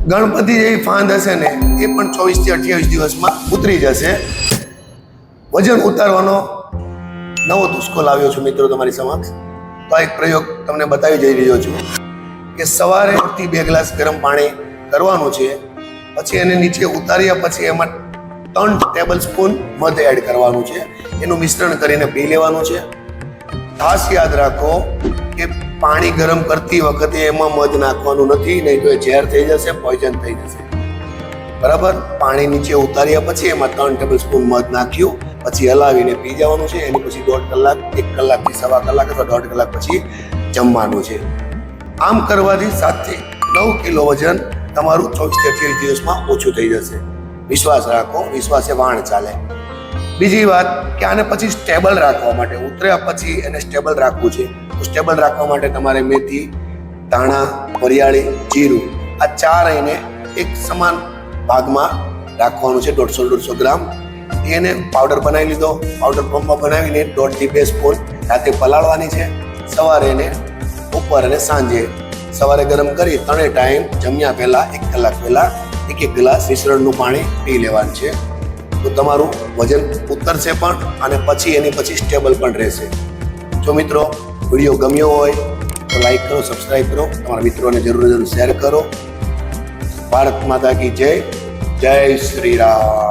ગણપતિ જેવી ફાંદ હશે ને એ પણ 24 થી 28 દિવસમાં ઉતરી જશે. વજન ઉતારવાનો નવો નુસ્ખો લાવ્યો છું મિત્રો તમારી સમક્ષ. તો એક પ્રયોગ તમને બતાવી જઈ રહ્યો છું કે સવારે 1 થી 2 ગ્લાસ ગરમ પાણી કરવાનું છે. પછી એને નીચે ઉતાર્યા પછી એમાં 3 ટેબલ સ્પૂન મધ એડ કરવાનું છે. એનું મિશ્રણ કરીને પી લેવાનું છે. ખાસ યાદ રાખો કે પાણી ગરમ કરતી વખતે એમાં મધ નાખવાનું નથી, નહીં તો એ ઝેર થઈ જશે, પોઈઝન થઈ જશે. બરાબર. પાણી નીચે ઉતાર્યા પછી એમાં 3 ટેબલ સ્પૂન મધ નાખ્યું, પછી હલાવીને પી જવાનું છે. એની પછી 1.5 કલાક, 1 કલાકથી 1.25 કલાક અથવા 1.5 કલાક પછી જમવાનું છે. આમ કરવાથી 7 થી 9 કિલો વજન તમારું 24 થી 28 દિવસમાં ઓછું થઈ જશે. વિશ્વાસ રાખો, વિશ્વાસે વાણ ચાલે. બીજી વાત કે આને પછી સ્ટેબલ રાખવા માટે, ઉતર્યા પછી એને સ્ટેબલ રાખવું છે. તો સ્ટેબલ રાખવા માટે તમારે મેથી, ધાણા, વરિયાળી, જીરું આ 4 એને એક સમાન ભાગમાં રાખવાનું છે. 150-150 ગ્રામ એને પાવડર બનાવી લીધો. પાવડર પંપમાં બનાવીને 1.5 થી 2 સ્પૂન રાતે પલાળવાની છે. સવારે એને ઉપર અને સાંજે સવારે ગરમ કરી 3 ટાઈમ જમ્યા પહેલા 1 કલાક પહેલા 1 ગ્લાસ મિશ્રણનું પાણી પી લેવાનું છે. તો તમારું વજન ઉતરશે પણ અને પછી એની પછી સ્ટેબલ પણ રહેશે. જો મિત્રો વિડીયો ગમ્યો હોય તો લાઈક કરો, સબસ્ક્રાઈબ કરો, તમારા મિત્રોને જરૂર શેર કરો. ભારત માતા કી જય. જય શ્રી રામ.